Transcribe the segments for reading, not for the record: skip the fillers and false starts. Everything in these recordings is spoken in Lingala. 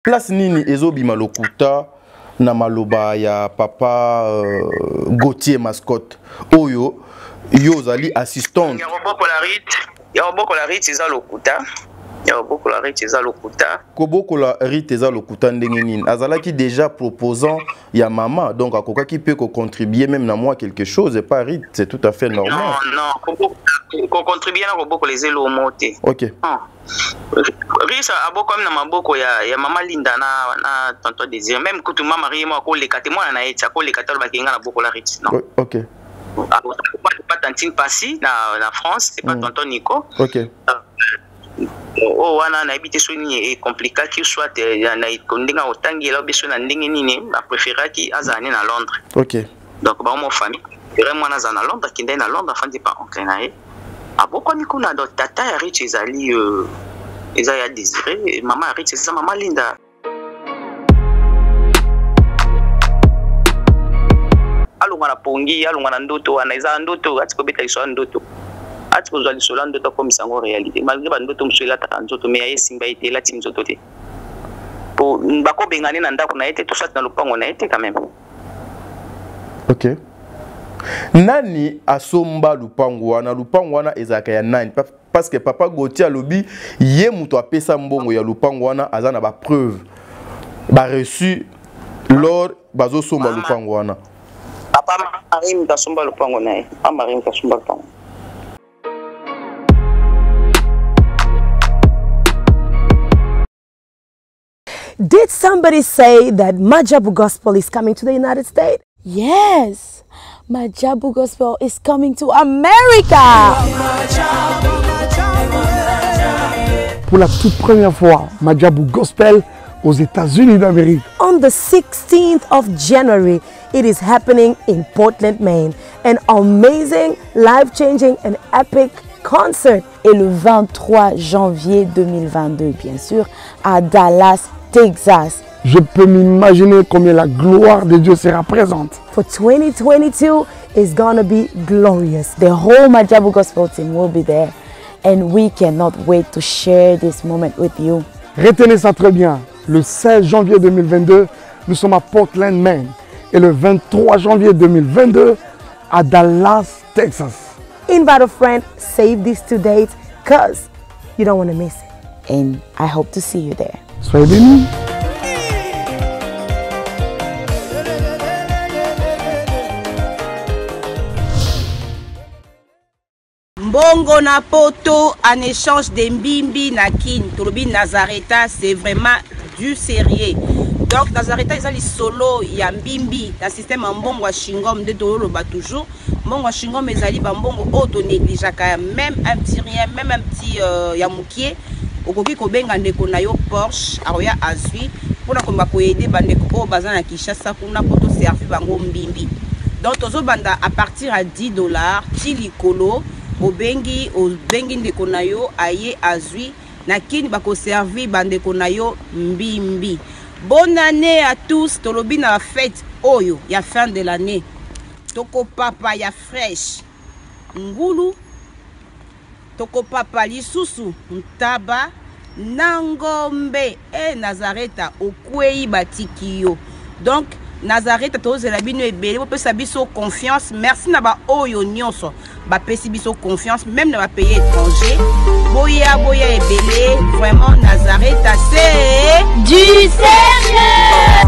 Place nini ezobima lokuta na maloba ya papa Gauthier Mascotte oyo yozali assistante. Ya oboko la rite eza lokuta. Ya oboko la rite eza lokuta. Koboko la rite eza lokuta ndenge nini? Azalaki déjà proposant ya maman, donc akokaki peut contribuer même na moi quelque chose et pas rite, c'est tout à fait normal. Non, ko contribuer na koboko les elo moté. OK. Risa aboko na maboko ya mama Linda na tonton Désir, même kutu mama Rima ko lekate moi na etsa ko lekate ba kinga na boko la rite. Non. OK. Pas tantine Passy na France, c'est pas tonton Nico. OK. Oh wana na habité soni et compliqué qu'il soit na kondinga otangi la beso na ndenge nini ba préférer ki azane na Londres. OK. Donc ba mo famille vraiment na za na Londres qui na Londres afin de pas oncle na e. Aboko ni kuna do tata ya Rich ezali eza ya Désiré, maman Rich eza maman Linda. Alunga na pongi, alunga na ndoto wana eza ndoto atiko beta iso ndoto. Ati ko zali sola ndoto comme ça en réalité malgré ba ndoto mswela ta nzoto mais ya simba ite la tim nzoto te po bako bengane na ndako na ete tout ça dans le pango na ete quand même. OK. Nani asomba lupango wana ezaka ya nani parce que papa Gauthier alobi ye muto apesa mbongo ya lupango wana azana ba preuve ba reçu lors bazo somba lupango wana. Papa Marim ta somba lupango na e. Papa Marim ta somba lupango. Did somebody say that Majabu Gospel is coming to the United States? Yes, Majabu Gospel is coming to America. Pour la toute première fois, Majabu Gospel aux États-Unis d'Amérique. On the 16th of January, it is happening in Portland, Maine. An amazing, life-changing and epic concert. Et le 23 janvier 2022, bien sûr, à Dallas, Texas. Je peux m'imaginer combien la gloire de Dieu sera présente. For 2022 is gonna be glorious. The whole Majabu Gospel team will be there. And we cannot wait to share this moment with you. Retenez ça très bien. Le 16 janvier 2022, nous sommes à Portland, Maine. Et le 23 janvier 2022, à Dallas, Texas. Invite a friend, save these 2 dates, because you don't want to miss it. And I hope to see you there. Soyez bénis. Mbongo na poto en échange de mbimbi na kin. Tolobi Nazareta, c'est vraiment du sérieux. Donc Nazareta ezali solo ya mbimbi na système mbongo wa shingom de toloba toujours. Mbongo wa shingom ezali ba mbongo auto négligeaka même un petit rien, même un petit ya mukie. Okoki kobenga ndeko na yo Porsche aroya azui pona komba ko aider bandeko o bazana Kinshasa kuna poto servir bango mbimbi. Donc tozo banda à partir à $10 tilikolo obengi ndeko na yo aye azui na kini bako servir bandeko na yo mbimbi. Bonne année à tous, tolobi na fête oyo ya fin de l'année. Toko papa ya fresh ngulu toko papa lisusu ntaba nangombe e Nazareta okwei batiki yo. Donc Nazareta tozela bino ebele pesa biso confiance. Merci na ba oyo nyonso ba pesi biso confiance même na ba pays étranger. Boya ebele vraiment Nazareta c'est du sérieux.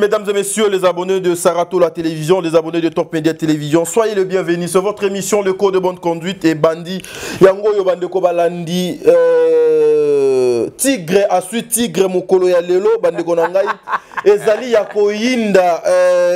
mesdames et messieurs, les abonnés de Sarato la télévision, les abonnés de Top Media Télévision, soyez les bienvenus sur votre émission Le Code de bonne conduite et Bandi. Yango yo bande ko balandi tigre asu tigre mokolo ya lelo bande ko nangai ezali ya koyinda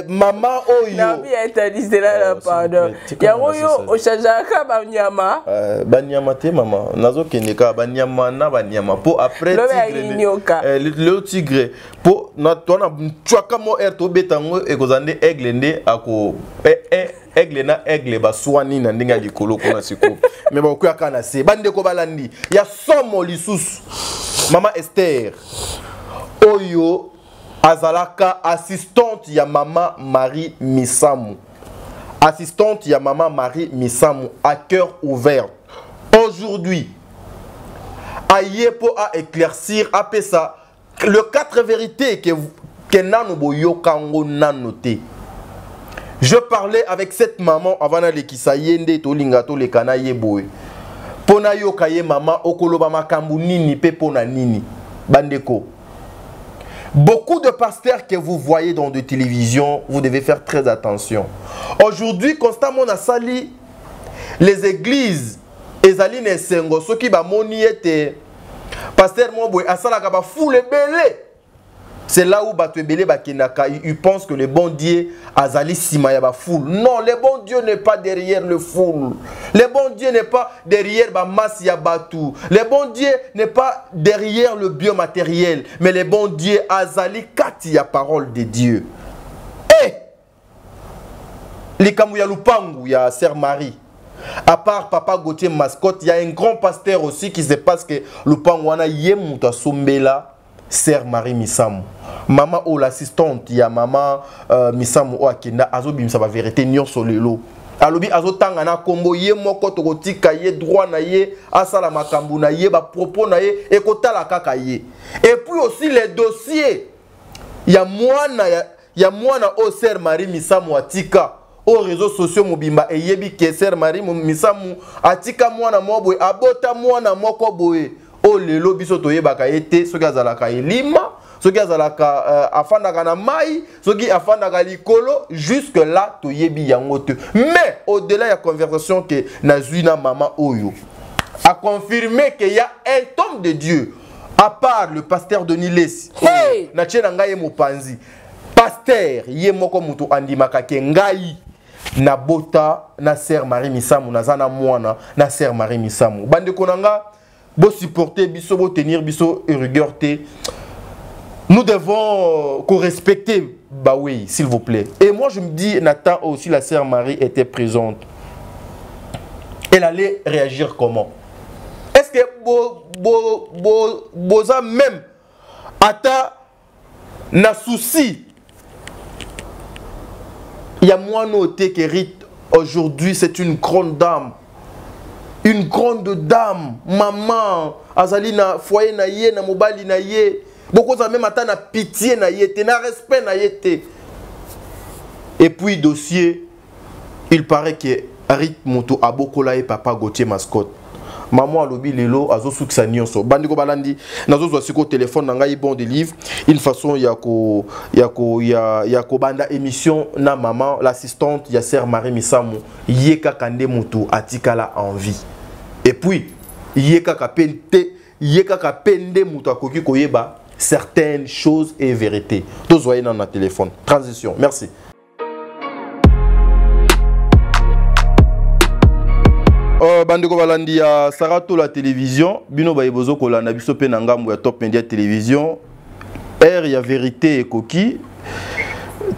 mama oyo. Nabi interdit là pardon. Yango yo oshajaka banyama. Banyama te mama. Nazo keneka banyama na banyama po après tigre. Le tigre po na tona chwaka mo erto betango ekozande aigle nde ako aigle na aigle ba swani na ndinga likolo kona siko mais ba ko yakana se bande ko balandi ya somo lisusu mama Esther oyo azalaka assistante ya mama Marie Misamu, assistante ya mama Marie Misamu à cœur ouvert aujourd'hui aye po a éclaircir après ça le 4 vérités que nano boyo kango nanoté. Je parlais avec cette maman avant d'aller kisayende to lingato le kana yeboy. Pona yo kaye mama okoloba makambu nini pe pona nini bandeko. Beaucoup de pasteurs que vous voyez dans des télévisions, vous devez faire très attention. Aujourd'hui, constamment on a sali les églises ezali ne sengo soki ba moni ete pasteur Moboy asala ka ba foule belé. C'est là où Batouebele Bakenaka, il pense que le bon Dieu azali simaya ba foule. Non, le bon Dieu n'est pas derrière le foule. Le bon Dieu n'est pas derrière ba masse ya batou. Le bon Dieu n'est pas derrière le biomatériel, mais le bon Dieu azali kati ya parole de Dieu. Eh, likamu ya lupangu ya Sœur Marie. À part Papa Gauthier Mascotte, il y a un grand pasteur aussi qui se passe que lupangu wana yemuta sombela. Sœur Marie Misamu. Maman ou l'assistante, il y a maman Misamu ou Akenda, azo bimsa ba vérité nyon solelo. Alobi azo tangana kombo ye moko tokotika ye droit na ye, asala makambu na ye, ba propos na ye, et kotala kaka ye. Et puis aussi les dossiers. Il y a mwana o Sœur Marie Misamu atika. Aux réseaux sociaux mobimba et yebi ke Sœur Marie Misamu atika mwana moboy, abota mwana moko boye. Oh lelo biso toyebaka ete soki azalaka elima soki azalaka afandaka na mai soki afandaka likolo jusque là toyebi yango te mais au-delà ya conversation que nazwi na mama oyo a confirmé qu'il y a un homme de Dieu à part le pasteur Denis Lesi hey! Na tchena ngai mopanzi pasteur ye moko mutu andimaka ke ngai na bota na Sœur Marie Misamu nazana mwana na Sœur Marie Misamu bande konanga bo supporter biso bo tenir biso rigueur te. Nous devons respecter bah oui s'il vous plaît. Et moi je me dis Nathan aussi la Sœur Marie était présente. Elle allait réagir comment? Est-ce que boza même ata na souci il y a moi noté que Rite aujourd'hui c'est une grande dame. Une grande dame, maman, azali na foyer na ye, na mobali na ye. Beaucoup ça même ata na pitié na ye, na respect na ye te. Et puis dossier, il paraît que Harit Moto abokola et Papa Gauthier Mascotte. Maman alobi lelo azo sukisa nyonso. Bandiko balandi nazo zo siko téléphone nanga bon de livre. Une façon yako banda émission na maman l'assistante ya Sœur Marie Misamu yeka kande Moto atikala en vie. Et puis yeka pende Moto akoki koyeba certaines choses et vérités. Tous voyez dans notre téléphone. Transition. Merci. Bandeko balandi ya Sarato la télévision bino bayibozo kolanda biso pe na ngambo ya Top Media Télévision air ya vérité et koki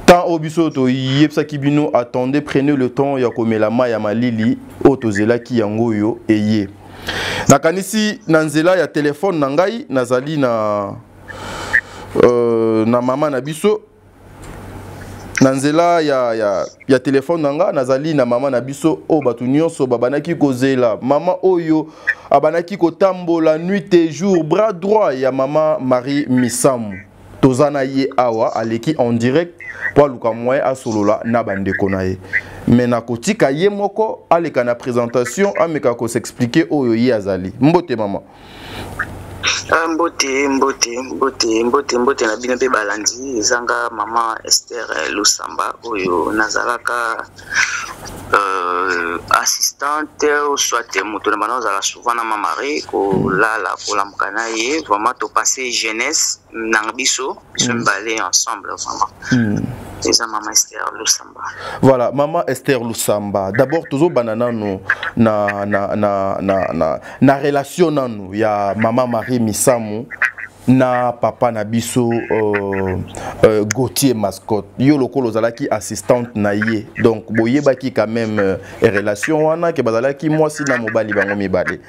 tant obiso to yepsa ki bino attendez prenez le temps ya komela ma ya malili otozela ki yango yo eye nakanisi na nzela ya téléphone na ngai nazali na mama na biso na nzela ya téléphone nanga nazali na mama na biso o batu nyonso babanaki kozela mama oyo abanaki kotambola nuit et jour bras droit ya mama Marie Misamu tozana ye awa aleki en direct pour luka moyen asolola na bandeko na ye mais na kotika ye moko aleka na présentation ameka ko s'expliquer oyo ye azali mbote mama. Mbote na bino pe balandi ezanga mama Esther Lusamba oyo nazalaka assistante ou soit moto na banozala souvent na mamari ko lala ko lamkana ye vraiment to passer jeunesse na biso mbale ensemble vraiment. C'est ça, Maman Esther Lusamba. Voilà, Maman Esther Lusamba. D'abord, toujours banana nous na relation nous. Il y a Maman Marie Misamu na papa Nabiso Gauthier Mascotte. Yo loko lozalaki assistante na ye. Donc boye baki quand même relation wana ke bazalaki moi si na mobali bango mibale.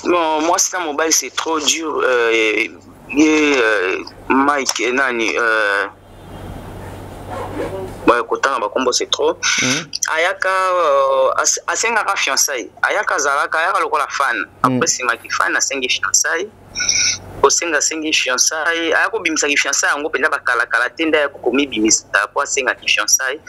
Non, moi si na mobali c'est trop dur. Mike nani kotanga bakombo c'est trop. Ayaka asengaka fiançailles. Ayaka zalaka ayaka lokola fan. Après c'est ma fan asengi fiançailles. Kosenga sengi fiançailles. Ayako bimisa ki fiançailles ngo penda bakala kala tenda ya komi bimisa po asenga ki fiançailles.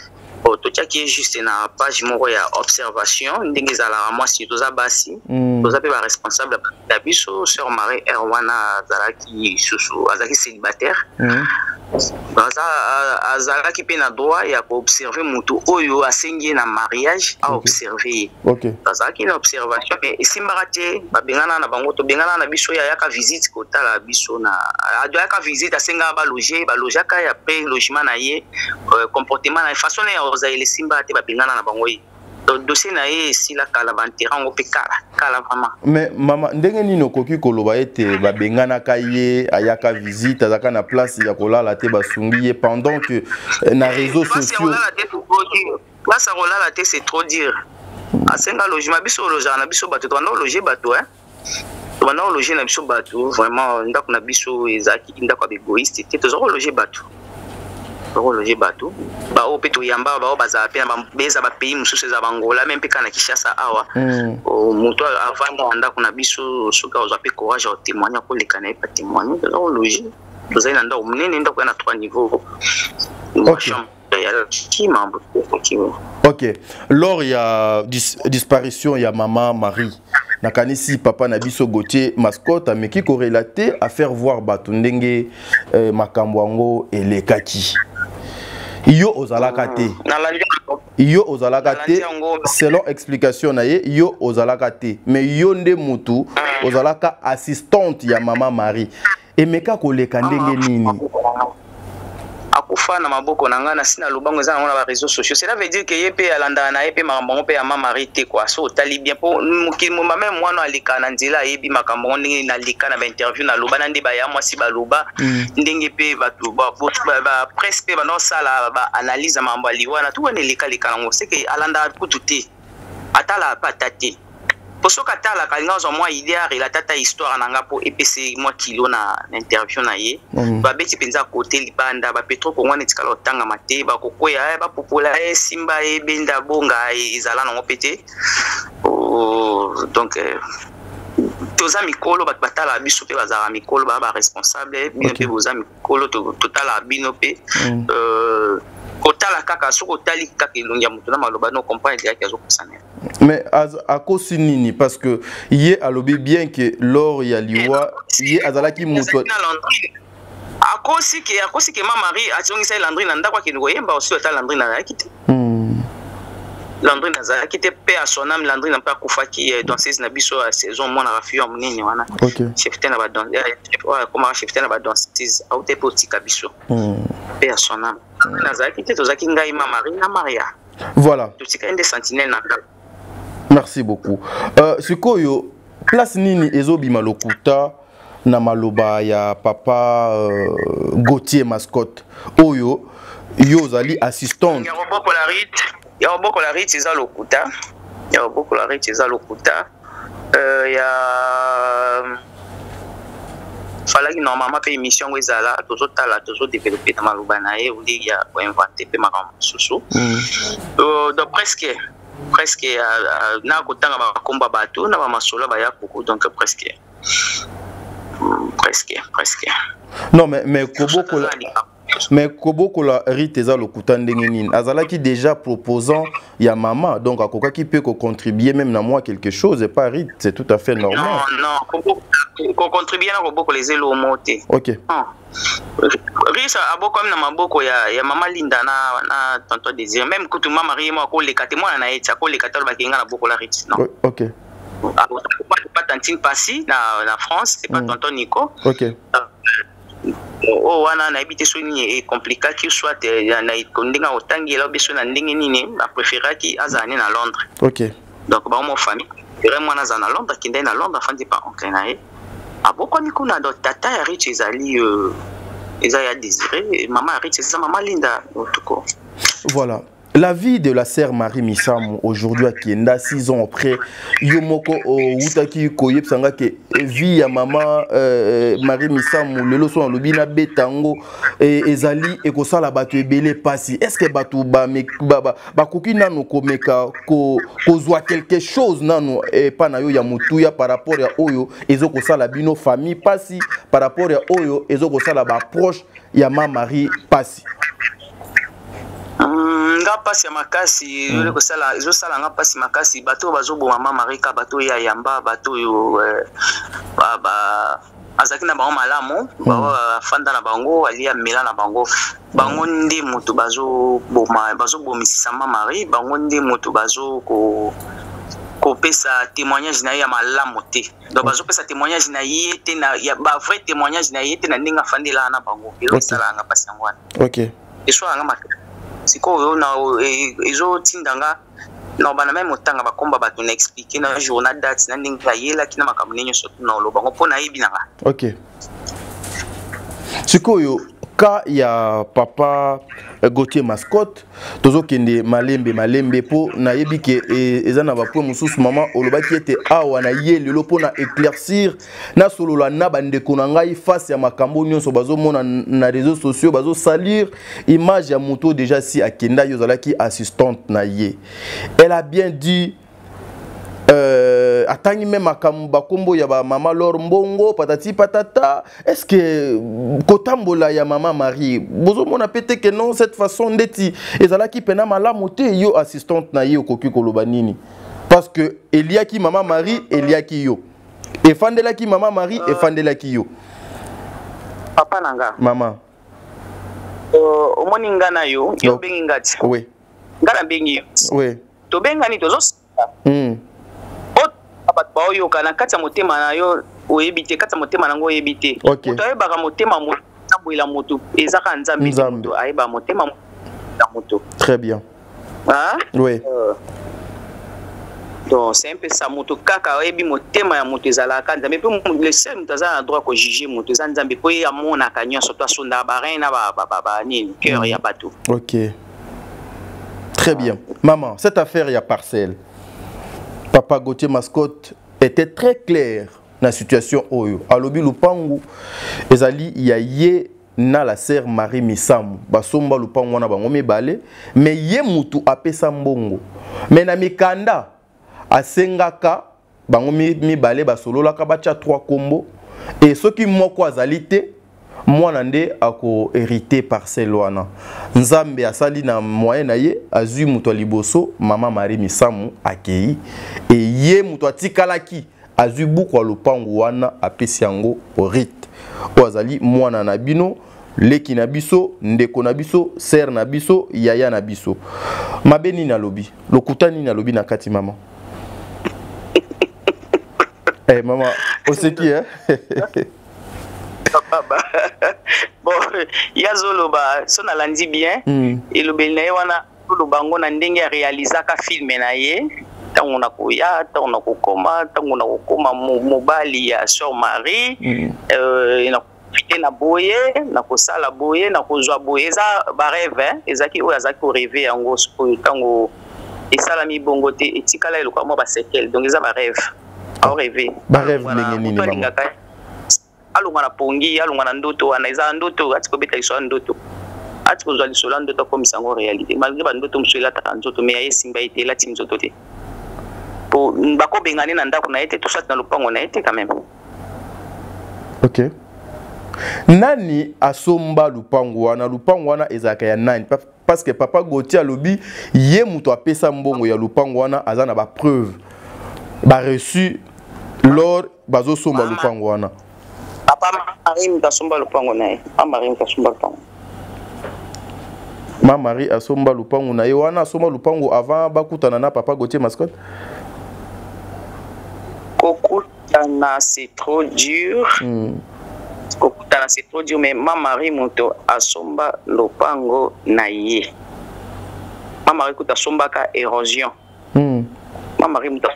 Tocha qui est juste na page moko ya observation ndenge zala moi si toza basi toza pe ba responsable da biso sœur Marie Erwana zalaki susu azaki célibataire azalaki pe na droit ya ko observer mutu oyo asengi na mariage a observer azalaki na observation mais esimbaka te babengana na bango to bengana na biso ya yaka visite ko tala biso na ado yaka visite asenga ba loger ka ya pe logement na ye comportement na façon ya ozaile simba te babengana na bango yi dossier na ye si la kala bantera ngo pe kala vraiment. Mais mama ndenge nini okoki koloba ete babengana ka ye ayaka visite azaka na place ya kolala te basungi ye pendant que na réseaux sociaux place à kolala te c'est trop dire asenga logement biso logement na biso bato to na loger bato on loger na biso bato vraiment ndako na biso ezaki ndako égoïste te to loger bato loger bateau ba opeto yamba ba baza pe na beza ba pays mususu za bangola même pe kana Kinshasa awa moto avanda ndako na biso soka oza pe courage au témoigner ko lekana pa témoigner to loger to za ndako munene ndako na 3 niveaux. Ok, lors il y a disparition il y a maman Marie nakanisi papa na biso Gauthier Mascotte mais qui corrélaté à faire voir batundenge makambo elekaki yo ozalaka te selon explication na ye yo ozalaka te mais yo nde mutu ozalaka assistante ya maman Marie emeka koleka ndenge nini akufa na maboko na ngana sina lubango za na réseaux sociaux cela veut dire que yepé alanda na yepé makambo pe ya maman Marie te quoi so tali bien pour mukimo même moi no alika na nzela yebi makambo ndenge na lika na interview na loba na ndeba ya moi si baloba ndenge pe batu ba presse pe ba no sala ba analyse mambo aliwana tout ne lika lika ngo c'est que alanda kututé atala patate posoka tala kalinga zo moi idée la tata histoire nanga po EPC moi kilo na interview na ye ba beti penza côté libanda ba petro ko ngone tikala otanga mate ba kokoya ba popola simba e benda bonga izala na ngopete donc toza mikolo bat batala biso pe bazara mikolo ba responsable bino pe boza mikolo totala bino pe kotala kaka soko tali kaka ilongia mutu na maloba no comprendre direct azo kusana. Mais à cause nini parce que yé alobi bien que lors ya liwa yé azalaki mutu à cause que maman Marie a tongisa Landrine ndakwa kingo yemba aussi ota Landrine na yakite Landrine na kite pe à son âme Landrine n'a pas kufaki danseuse na biso à saison moi na rafio munini wana chefte na ba danseuse comment chefte na ba danseuse au te potika biso pe à son âme na kite tozaki ngai maman Marie na Maria voilà totika inde sentinelle na. Merci beaucoup. Sikoyo place nini ezobima lokuta na maloba ya papa Gauthier Mascotte oyo yozali assistante. Ya oboko la rite eza lokuta. Ya oboko la rite eza lokuta. Ya falaki normalement pe émission ngo ezala tozotala développer na maloba na ye uli ya ko inventer pe makambo susu. Donc presque na kotanga ba komba bato na ba masolo ba ya koko donc presque non mais koboko Mais koboko la rite eza lokuta ndenge nini azalaki déjà proposant ya maman donc akoka qui peut contribuer même na moi quelque chose et pas rite c'est tout à fait normal. Non ko contribuer na koboko les elo moté. OK. Risa aboko na maboko ya maman Linda na tonton Désir même que maman Marie moi ko lekate moi na etcha ko lekate ba kinga na boko la rite non. OK. Pas tantine Passy na France c'est pas tonton Nico. OK. Oh wana na habité soni et compliqué qui soit na kondinga otangi la beso na ndenge nini a préféré qui azane na Londres. OK. Donc ba mo famille vraiment na za na Londres qui na Londres afin de pas oncle na e aboko ni kuna do tata ya Rich ezali ya Désiré maman Rich c'est maman Linda tuko. Voilà. La vie de la sœur Marie Misamu aujourd'hui à Kienda 6 ans après Yomoko Utaki Koyep Sanga que vie à maman Marie Misamu le leçon en lobina betango et ezali et ko sala batu ebele pasi est-ce que batu ba koki nanu komeka ko zwa quelque chose nanu et pas na yo ya mutuya par rapport à oyo ezoko sala bino famille pasi par rapport à oyo ezoko sala ba proche ya maman Marie pasi. Nga pasi ya makasi ko sala zo sala nga pasi makasi bato bazo bo mama Marika bato ya yamba bato yo ba azaki na bango malamu ba fanda na bango alia mela na bango ndi mutu bazo bomisisa mama Marie bango ndi mutu bazo ko pesa témoignage na ya malamu te donc bazo pesa témoignage na yete na ya ba vrai témoignage na yete na ndinga fandela na bango elo sala nga pasi ngwana. OK. Eso nga makasi siko na ezo tindanga na bana même otanga bakomba bato na expliquer na journal date na ndinga yela kina makambo nenyo soto na lo bango pona yebinanga. OK. Siko yo ka ya papa Gauthier Mascotte tozo kende malembe po na yebi ke ezana ba po mususu mama olobaki ete awa na ye lelo po na éclaircir na solo la na bande konanga face ya makambo nyonso bazo mona na réseaux sociaux bazo salir image ya moto déjà si akenda yo zalaki assistante na ye. Elle a bien dit atangi même makambo kombo ya ba mama Lor Mbongo patati patata est-ce que kotambola ya maman Marie bozo mona pété que non cette façon ndeti ezalaki pena malamu te yo assistante na ye okoki koloba nini parce que eliaki maman Marie eliaki yo e fandelaki maman Marie e fandelaki yo papa nanga maman omoni ngana yo bengi ngati oui ngana bengi oui to bengani tozo ba oyo kana kata motema na yo oyebite kata motema nango oyebite to ayebaka motema motamboila moto ezaka nzambe moto ayeba motema na moto. Très bien. Ah oui donc c'est un peu ça moto kaka oyebi motema ya moto ezalaka nzambe pe le seul moto aza na droit ko juger moto eza nzambe po ya mona kanyo surtout asonda ba rein na ba nini cœur ya bato. OK. Très bien. Maman, cette affaire ya parcelle Papa Gauthier Mascotte était très clair dans la situation oyo. Alobi lupangu ezali ya ye na la sœur Marie Misamu. Basomba lupangu wana bango mibale mais ye mutu apesa mbongo. Mais na mikanda asengaka bango mibale basololaka bacha 3 kombo et soki moko azali te mwana nde ako hérité parcelle wana. Nzambe asali na moyen na ye azui muto liboso mama Marie Misamu akei et ye muto atikalaki azui buku lopangu wana apesi yango rite o azali mwana na bino leki na biso ndeko na biso sœur na biso yaya na biso mabeni na lobi lokutani na lobi na kati mama. Eh maman oseki hein. Bon yazoloba sona landi bien et le belnaye wana lo bango na ndenge ya réalisaka film na ye tango na koya tango na kokoma tango na kokoma mobali ya sœur Marie na fite na boye na kosala boye na kozwa boye eza ba rêve ezaki oyo azaki ko rêver yango tango esala mi bongo te etikala eloko mo ba sekel donc eza ba rêve a rêver ba rêve ndenge nini mama alunga na pongi alunga na ndoto wana eza ndoto atiko beta iso ndoto atiko zwa lisola ndoto komisa ngo réalité malgré ba ndoto msuela ta nzoto mais ya simba ite la tim nzoto te po bako bengane na ndako na ete tout ça na lupango na ete quand même. OK. Nani asomba lupango wana ezaka ya nani parce que papa Gauthier alobi ye muto apesa mbongo ya lupango wana azana ba preuve ba reçu lors bazo somba lupango wana. Papa Marie mutasomba lupango nae. Papa Marie mutasomba lupango. Ma Marie asomba lupango nae wana asomba lupango avant bakutana na papa Gauthier Mascotte. Kokutana c'est trop dur. Kokutana c'est trop dur mais ma Marie muto asomba lupango nae. Ma Marie kuta somba ka érosion. Ma Marie muta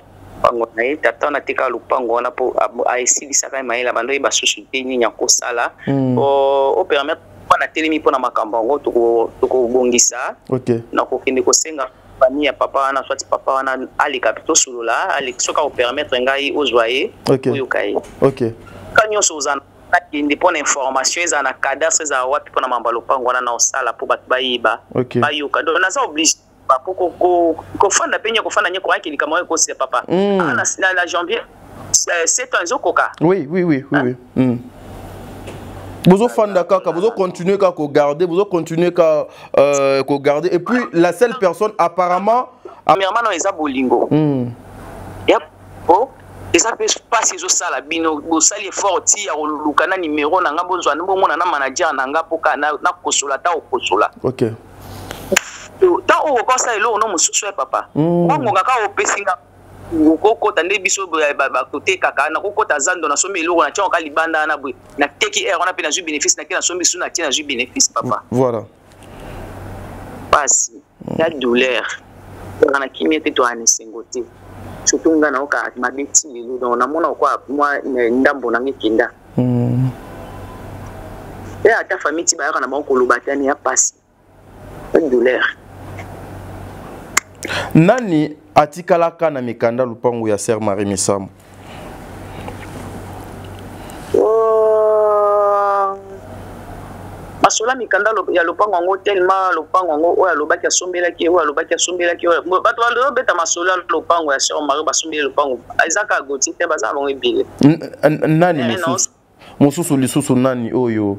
lupango nae tata na tika lupango wana po aesilisaka maila bando ba société ni nyako sala o permettre na telemi pona makambo ngo toko bongisa. OK. Na ko kende ko senga bani ya papa na soit papa wana ali capito solola ali soka o permettre ngai ozoyer oyokai. OK. Kanyo sozana kende pona information za na cadastre za wapi pona mambalo pango wana na osala po bat bayiba. Bayoka donc na ça oblige ko fanda penya ko fanda nyeko akili kama ko se papa. Na janvier 7 ans okoka. Oui. Vous fanda kaka, vous continuez à garder, vous continuez à garder et puis la seule personne apparemment premièrement non eza bolingo. Yep. Oh, eza peut passer zo sala bino bo sali effort ti ya lukana numéro na nga bonzo na mona na manager na nga poka na kosola ta okosola. OK. Ta o ko sa elo no mususu e papa. Ngo ngaka o pesinga ngoko tande biso ba côté kaka na kokota zando na sombi elo na tshonka libanda na bwe na teki air on a pe na ju bénéfice na kina sombi suna tina ju bénéfice papa. Voilà. Passe la douleur. On a kimie te to ani sengote. Surtout nga na oka mabeti lelo donc na mona kwa moi ndambo na ngekinda. Et à ta famille ti ba na ba ko lobatani ya passe. La douleur. Nani atikalaka na mikanda lupango ya Sœur Marie Misambo? Masola mikanda ya lupango ngo tellement lupango ngo oya lobaki asombelaki bato balo beta masola lupango ya Sœur Marie basombele lupango Isaac Gauthier te baza bango ebile. Nani mususu lisusu nani oyo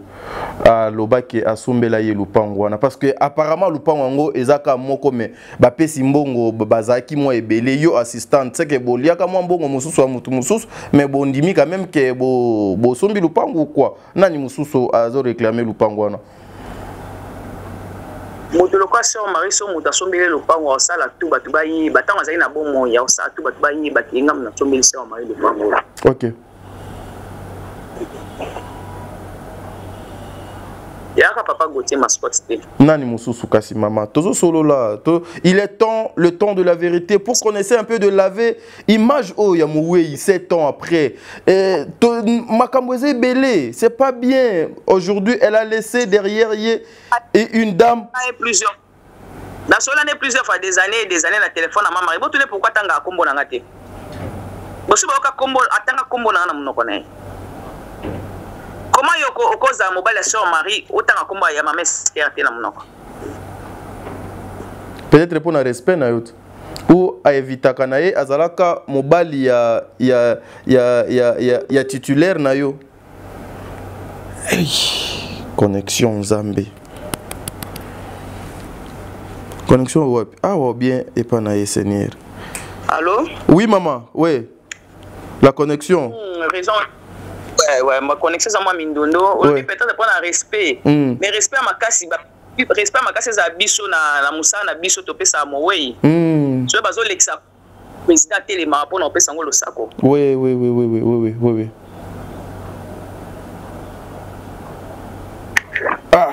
lobaki asombela ye lupango wana parce que apparemment lupango ngo ezaka moko me bapesi mbongo bazaki mo ebele yo assistant c'est que boliaka mo mbongo mususu wa mutu mususu mais bondimi quand même que bo sombi lupango quoi nani mususu azo réclamer lupango wana mutu lokwa Sœur Marie so mutu asombele lupango osala tu batu bayi batanga zali na bomo ya osala tu batu bayi bakinga na sombele Sœur Marie lupango. OK. Yaka papa Gauthier Mascotte. Nani mususu kasi mama. Tozo solo là. Il est temps, le temps de la vérité pour qu'on essaie un peu de laver image oh ya moué 7 ans après. Makamboze belé, c'est pas bien. Aujourd'hui, elle a laissé derrière et une dame. Plusieurs. Dans cela n'est plusieurs fois des années na téléphone à maman. Bon tu ne pourquoi tanga kombo na ngate. Bosi ba ka kombo atanga kombo na munoko na. Comment yoko okoza mobile ya Sœur Marie autant komba ya maman CRT na monoko? Peut-être pour un respect na yot ou a éviter kanaye azalaka mobile ya titulaire na yo. Hey. Connexion Zambé. Connexion web. Ah ouais bien et pas na Seigneur. Allô? Oui maman, oui. La connexion. Raison. Ouais, ma connexion c'est moi mindondo, on peut-être prendre un respect. Mais respect à ma casse, respect à ma casse za biso na musa na biso to pesa mo wey. So bazo lexa président téléma pour on pesa ngolo sako. Oui. Ah.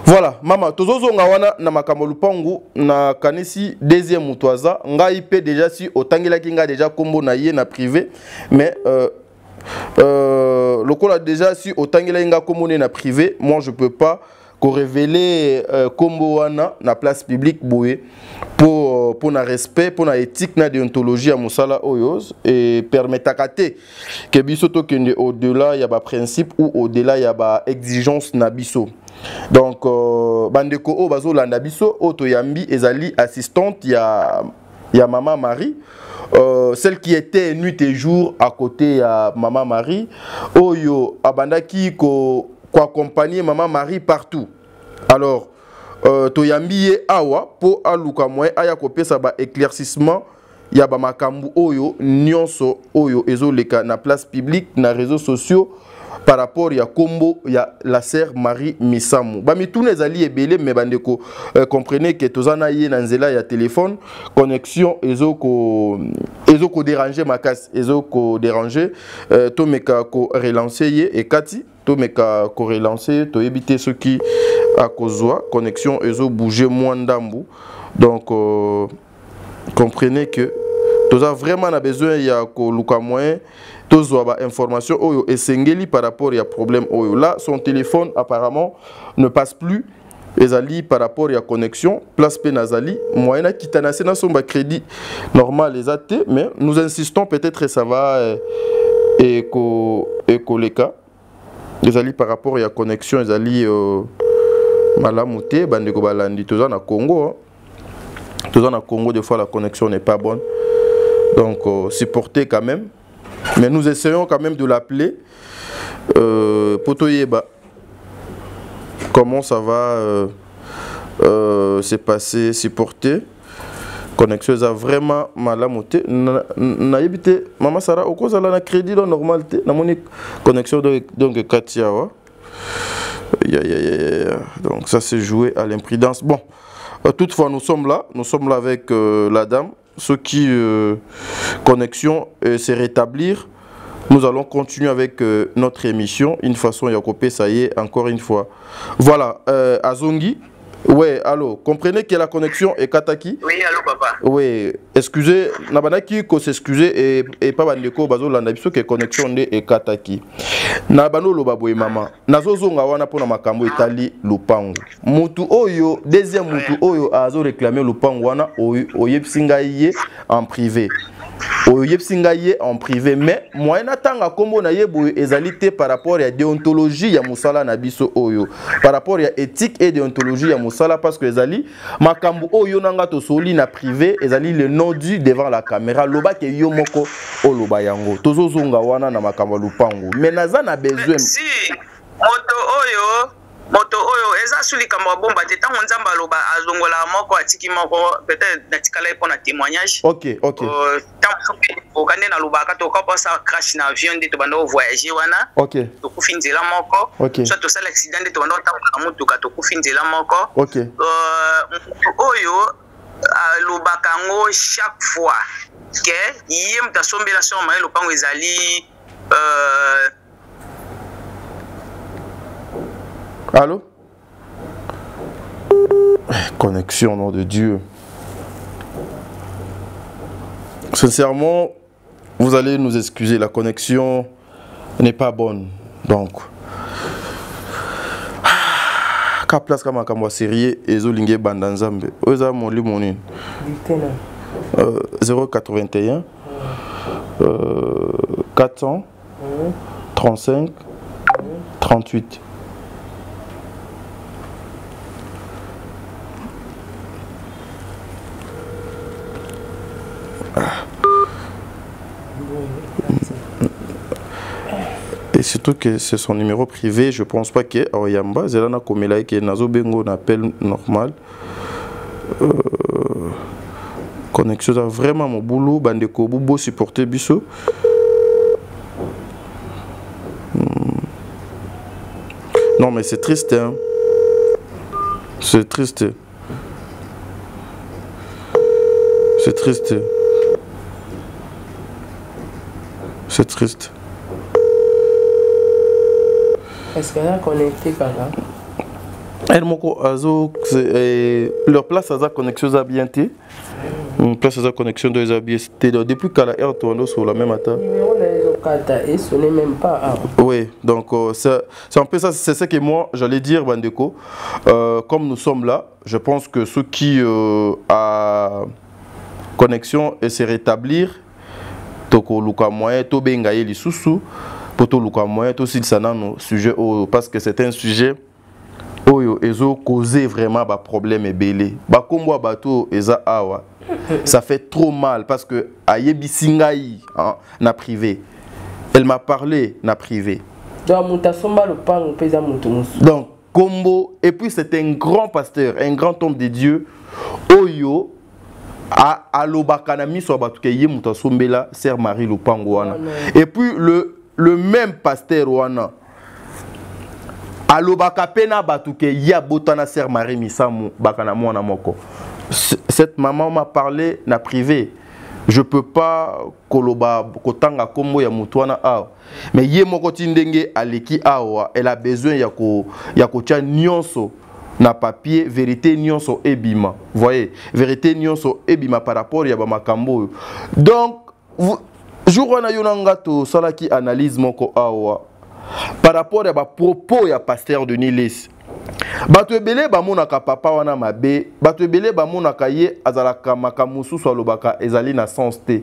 Voilà, maman, tozozonga wana na makambo lupango na kanisi deuxième mutoaza, ngai pe déjà si otangela kinga déjà kombo na ye na privé, mais le col a déjà si autant qu'il a communé na privé, moi je peux pas révéler combo wana na place publique boué pour na respect, pour na éthique na déontologie à musala oyos et permettre à kate que biso to kende au-delà il y a ba principe ou au-delà il y a ba exigence na biso. Donc bandeko o bazo landa biso o to yambi ezali assistante ya maman Marie celle qui était nuit et jour à côté à Maman Marie, Oyo abandaki ko accompagner Maman Marie partout. Alors, toyambi awa po aluka moye aya kopesa ba éclaircissement ya ba makambu oyo nyonso oyo ezoleka na place publique na réseaux sociaux par rapport ya kombo ya la sœur Marie Misamu. Ba mitune ezali ebele mais bandeko comprenez que tozana ye na nzela ya téléphone connexion ezoko déranger makasi ezoko déranger to meka ko relancer ye et kati to meka ko relancer to éviter ce qui a kozwa connexion ezo bouger moins ndambu. Donc comprenez que toza vraiment na besoin ya ko luka moyen tozo ba information oyo esengeli par rapport ya problème oyo. Là son téléphone apparemment ne passe plus ezali par rapport ya connexion place pe nazali moyena kitanase na somba crédit normal les até mais nous insistons peut-être ça va leka ezali par rapport ya connexion ezali malamute bandeko balandi toza na Congo des fois la connexion n'est pas bonne donc supporter quand même mais nous essayons quand même de l'appeler pour toyeba comment ça va se passer supporter connexion est vraiment malamuté na yebite Maman Sarah okozala na crédit dans normalité na moni connexion donc Katia wa donc ça s'est joué à l'imprudence. Bon, toutefois nous sommes là avec la dame. Ce qui connexion se rétablir, nous allons continuer avec notre émission. Une façon Yakopé, ça y est, encore une fois. Voilà, Azongi. Ouais, allô, comprenez que la connexion est kataki. Oui, allô, papa. Oui, excusez, nabanaki ko s'excuser et pas bandeko bazo landa biso que connexion est kataki. Nabano lo baboye mama. Nazozonga wana pona makambo etali lupango. Mutu oyo, deuxième mutu oyo azo réclamer lupango wana oyepsinga ye en privé. Oyepsinga ye en privé mais moyena tanga kombo na yebo ezalité par rapport à déontologie ya musala na biso oyo par rapport à éthique et déontologie ya musala parce que ezali makambo oyo nanga to soli na privé ezali le nom du devant la caméra loba ke yo moko oloba yango tozozonga wana na makambo lupango mais naza na besoin si moto oyo eza sulika bomba te tango nzamba loba azongola moko atiki moko peut-être natikala epona témoignage. OK tango okande na lobaka to ka pasa crash na avion de to bando voyager wana OK to kufinzela moko soit to sala accident de to bando tango mutuka to kufinzela moko oyo lobaka ngo chaque fois que yem ta sombela sur ma lopango ezali allô? Connexion, nom de Dieu. Sincèrement, vous allez nous excuser, la connexion n'est pas bonne. Donc, ka place kama kama série ezolinge bandanzambe. Oza moli moni. 081 400 35 38. Et surtout que c'est son numéro privé, je pense pas que Oyamba, Zelana Komela qui est Nazo Bengo appel normal. Connexion a vraiment mon boulot, bandeko bobo supporter biso. Non mais c'est triste hein. C'est triste. C'est triste. C'est triste. Est-ce qu'elle a connecté par là? Leur place à la connexion a bien été. Place à la connexion de a bien été. Depuis qu'elle a air tourné sur la même attaque. Et ce n'est même pas. Oui, donc c'est un peu ça. C'est ça que moi j'allais dire, Bandeko. Comme nous sommes là, je pense que ceux qui a connexion et se rétablir, toko luka moyen, to bengaye li susu. Poto luka moyen to si sana no sujet parce que c'est un sujet oyo ezo causer vraiment ba problème ebele ba kombo bato eza awa Ça fait trop mal parce que Ayebi Singaï, hein, na privé. Elle m'a parlé, na privé. Donc, Combo, et puis c'est un grand pasteur, un grand homme de Dieu. Oyo, à l'Obakanami, soit Batouké, Moutasombela, Sœur Marie Lupangoana. Et puis le même pasteur Wana. Alobaka pena batuke ya botana Sœur Marie Misamu bakana mwana moko. Cette maman m'a parlé na privé. Je peux pas koloba kotanga kombo ya mutwana awa. Mais ye moko tindenge aleki awa, elle a besoin ya ko tia nyonso na papier vérité nyonso ebima. Voyez, vérité nyonso ebima par rapport ya ba makambo. Donc jour wana yonanga to salaki analyse moko awa. Par rapport à propos ya pasteur de Nilis. Bato ebele ba monaka papa wana mabe, bato ebele ba monaka ye azalaka makamusu so lobaka ezali na sens te.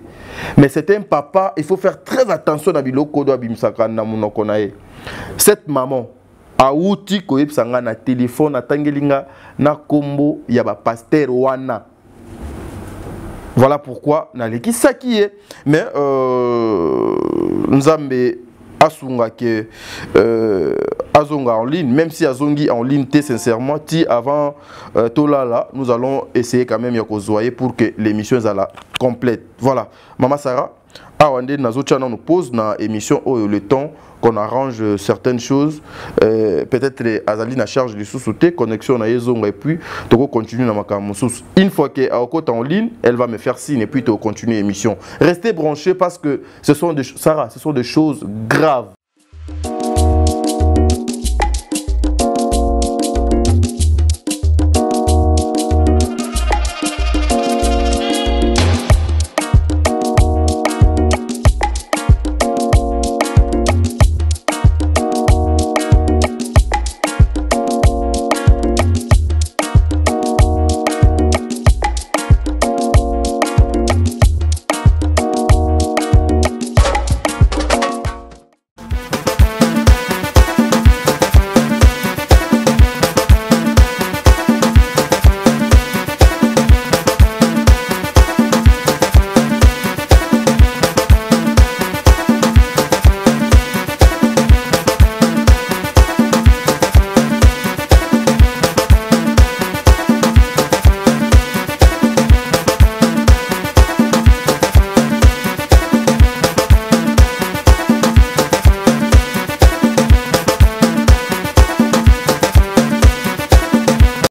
Mais c'est un papa, il faut faire très attention na biloko do bimsaka na monoko na ye. Cette maman a outi ko yebsanga na téléphone atangelinga na kombo ya ba pasteur wana. Voilà pourquoi na leki sakiye. Mais Nzambe Asunga que Azonga en ligne, même si Azongi en ligne, sincèrement, avant Tolala, nous allons essayer quand même de pour que l'émission soit complète. Voilà, Maman Sarah, Awande Nazochana nous pose dans l'émission le temps qu'on arrange certaines choses. Peut-être Azali na charge de sous-souté, connexion à Ezonga et puis tu continuer dans ma camusous. Une fois qu'elle est en ligne, elle va me faire signe et puis tu continuer l'émission. Restez branchés parce que ce sont des, Sarah, ce sont des choses graves.